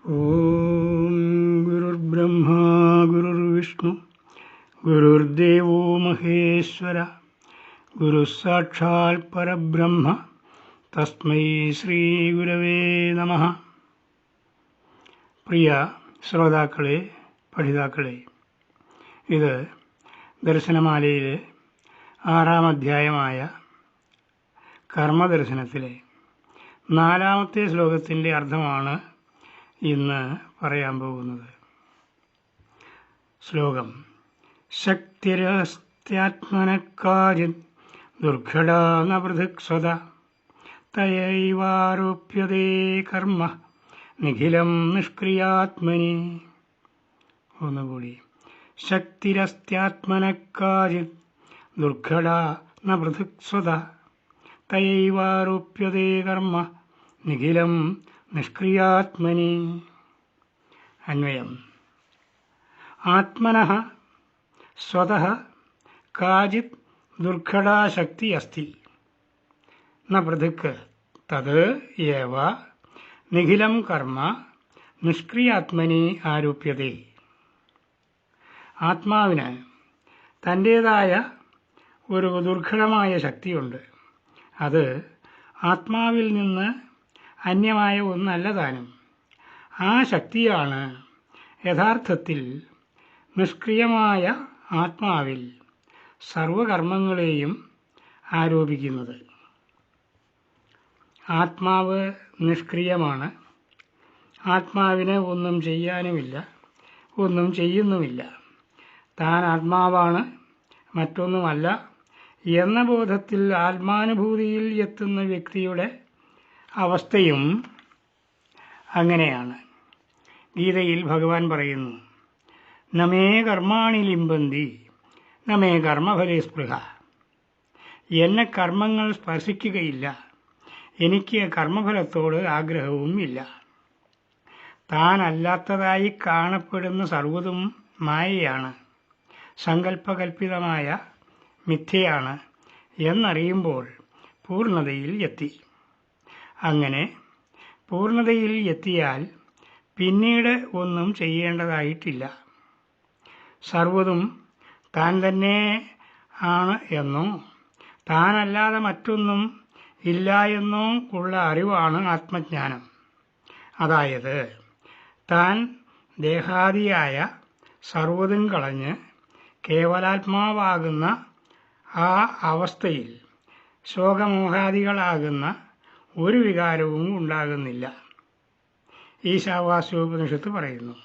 ഓം ഗുരുർബ്രഹ്മ ഗുരുർവിഷ്ണു ഗുരുർദേവോ മഹേശ്വര ഗുരുസാക്ഷാൽ പരബ്രഹ്മ തസ്മൈ ശ്രീ ഗുരവേ നമഃ. പ്രിയ ശ്രോതാക്കളെ, പഠിതാക്കളെ, ഇത് ദർശനമാലയിലെ 6-ാം അധ്യായമായ കർമ്മദർശനത്തിലെ 4-ാമത്തെ ശ്ലോകത്തിൻ്റെ അർത്ഥമാണ് ഇന്ന് പറയാൻ പോകുന്നത്. ശ്ലോകം: ശക്തിരസ്ത്യാത്മനഃകാചിത് ദുർഘടാ ന പൃഥക്സ്വത തയൈവാരോപ്യതേ കർമ്മ നിഖിലം നിഷ്ക്രിയാത്മനി. ഒന്നുകൂടി: ശക്തിരസ്ത്യാത്മനഃകാചിത് ദുർഘടാ ന പൃഥക്സ്വത തയൈവാരോപ്യതേ കർമ്മ നിഖിലം നിഷ്ക്രിയാത്മനി. അന്വയം: ആത്മനഃ സ്വതഃ കാചിത് ദുർഘടാ ശക്തി അസ്തി ന പൃഥക് തത് ഏവ നിഖിലം കർമ്മ നിഷ്ക്രിയാത്മനി ആരോപ്യതേ. ആത്മാവിന് തൻ്റേതായ ഒരു ദുർഘടമായ ശക്തിയുണ്ട്. അത് ആത്മാവിൽ നിന്ന് അന്യമായ ഒന്നല്ല താനും. ആ ശക്തിയാണ് യഥാർത്ഥത്തിൽ നിഷ്ക്രിയമായ ആത്മാവിൽ സർവകർമ്മങ്ങളെയും ആരോപിക്കുന്നത്. ആത്മാവ് നിഷ്ക്രിയമാണ്. ആത്മാവിന് ഒന്നും ചെയ്യാനുമില്ല, ഒന്നും ചെയ്യുന്നുമില്ല. താൻ ആത്മാവാണ്, മറ്റൊന്നുമല്ല എന്ന ബോധത്തിൽ ആത്മാനുഭൂതിയിൽ എത്തുന്ന വ്യക്തിയുടെ അവസ്ഥയും അങ്ങനെയാണ്. ഗീതയിൽ ഭഗവാൻ പറയുന്നു: നമേ കർമാണി ലിംബന്തി നമേ കർമ്മഫലേ സ്പൃഹ. എന്നെ കർമ്മങ്ങൾ സ്പർശിക്കുകയില്ല, എനിക്ക് കർമ്മഫലത്തോട് ആഗ്രഹവും ഇല്ല. താൻ അല്ലാത്തതായി കാണപ്പെടുന്ന സർവ്വതും മായയാണ്, സങ്കല്പകൽപ്പിതമായ മിഥ്യയാണ് എന്നറിയുമ്പോൾ പൂർണ്ണതയിൽ എത്തി. അങ്ങനെ പൂർണ്ണതയിൽ എത്തിയാൽ പിന്നീട് ഒന്നും ചെയ്യേണ്ടതായിട്ടില്ല. സർവ്വതും താൻ തന്നെ ആണ് എന്നോ താനല്ലാതെ മറ്റൊന്നും ഇല്ല എന്നോ ഉള്ള അറിവാണ് ആത്മജ്ഞാനം. അതായത് താൻ ദേഹാദിയായ സർവ്വതും കളഞ്ഞ് കേവലാത്മാവാകുന്ന ആ അവസ്ഥയിൽ ശോകമോഹാദികളാകുന്ന ഒരു വികാരവും ഉണ്ടാകുന്നില്ല. ഈശാവാസ്യോപനിഷത്ത് പറയുന്നു: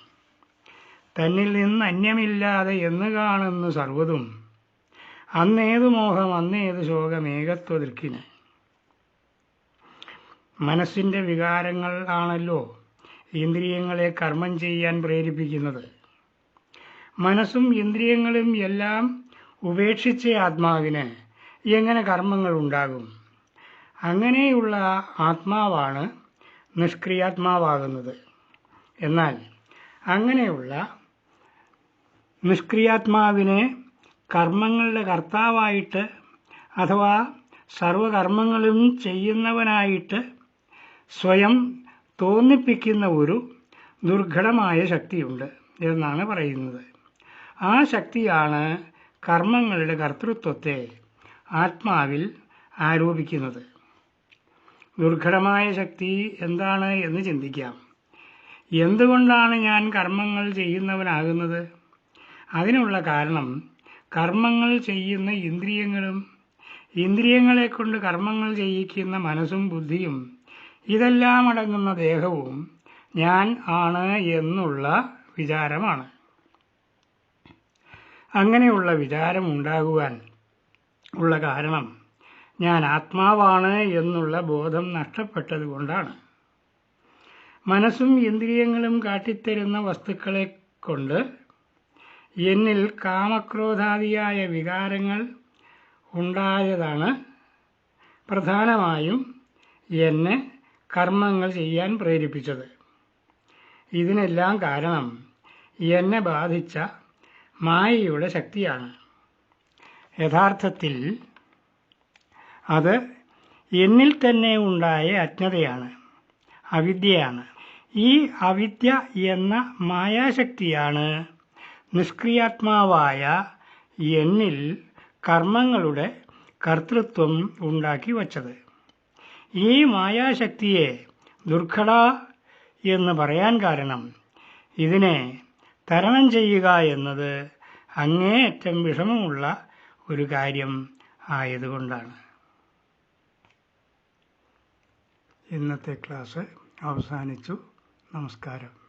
തന്നിൽ നിന്ന് അന്യമില്ലാതെ എന്ന് കാണുന്നു സർവ്വതും, അന്നേതു മോഹം അന്നേതു ശോകമേകത്വദൃക്കിന്. മനസ്സിൻ്റെ വികാരങ്ങൾ ആണല്ലോ ഇന്ദ്രിയങ്ങളെ കർമ്മം ചെയ്യാൻ പ്രേരിപ്പിക്കുന്നത്. മനസ്സും ഇന്ദ്രിയങ്ങളും എല്ലാം ഉപേക്ഷിച്ച ആത്മാവിന് എങ്ങനെ കർമ്മങ്ങൾ ഉണ്ടാകും? അങ്ങനെയുള്ള ആത്മാവാണ് നിഷ്ക്രിയാത്മാവാകുന്നത്. എന്നാൽ അങ്ങനെയുള്ള നിഷ്ക്രിയാത്മാവിനെ കർമ്മങ്ങളുടെ കർത്താവായിട്ട് അഥവാ സർവകർമ്മങ്ങളും ചെയ്യുന്നവനായിട്ട് സ്വയം തോന്നിപ്പിക്കുന്ന ഒരു ദുർഘടമായ ശക്തിയുണ്ട് എന്നാണ് പറയുന്നത്. ആ ശക്തിയാണ് കർമ്മങ്ങളുടെ കർത്തൃത്വത്തെ ആത്മാവിൽ ആരോപിക്കുന്നത്. ദുർഘടമായ ശക്തി എന്താണ് എന്ന് ചിന്തിക്കാം. എന്തുകൊണ്ടാണ് ഞാൻ കർമ്മങ്ങൾ ചെയ്യുന്നവനാകുന്നത്? അതിനുള്ള കാരണം കർമ്മങ്ങൾ ചെയ്യുന്ന ഇന്ദ്രിയങ്ങളും ഇന്ദ്രിയങ്ങളെ കൊണ്ട് കർമ്മങ്ങൾ ചെയ്യിക്കുന്ന മനസ്സും ബുദ്ധിയും ഇതെല്ലാം അടങ്ങുന്ന ദേഹവും ഞാൻ ആണ് എന്നുള്ള വിചാരമാണ്. അങ്ങനെയുള്ള വിചാരം ഉണ്ടാകുവാൻ ഉള്ള കാരണം ഞാൻ ആത്മാവാണ് എന്നുള്ള ബോധം നഷ്ടപ്പെട്ടതുകൊണ്ടാണ്. മനസ്സും ഇന്ദ്രിയങ്ങളും കാട്ടിത്തരുന്ന വസ്തുക്കളെ കൊണ്ട് എന്നിൽ കാമക്രോധാദിയായ വികാരങ്ങൾ ഉണ്ടായതാണ് പ്രധാനമായും എന്നെ കർമ്മങ്ങൾ ചെയ്യാൻ പ്രേരിപ്പിച്ചത്. ഇതിനെല്ലാം കാരണം എന്നെ ബാധിച്ച മായയുടെ ശക്തിയാണ്. യഥാർത്ഥത്തിൽ അത് എന്നിൽ തന്നെ ഉണ്ടായ അജ്ഞതയാണ്, അവിദ്യയാണ്. ഈ അവിദ്യ എന്ന മായാശക്തിയാണ് നിഷ്ക്രിയാത്മാവായ എന്നിൽ കർമ്മങ്ങളുടെ കർത്തൃത്വം ഉണ്ടാക്കി വച്ചത്. ഈ മായാശക്തിയെ ദുർഘട എന്ന് പറയാൻ കാരണം ഇതിനെ തരണം ചെയ്യുക എന്നത് അങ്ങേയറ്റം വിഷമമുള്ള ഒരു കാര്യം ആയതുകൊണ്ടാണ്. ഇന്നത്തെ ക്ലാസ് അവസാനിച്ചു. നമസ്കാരം.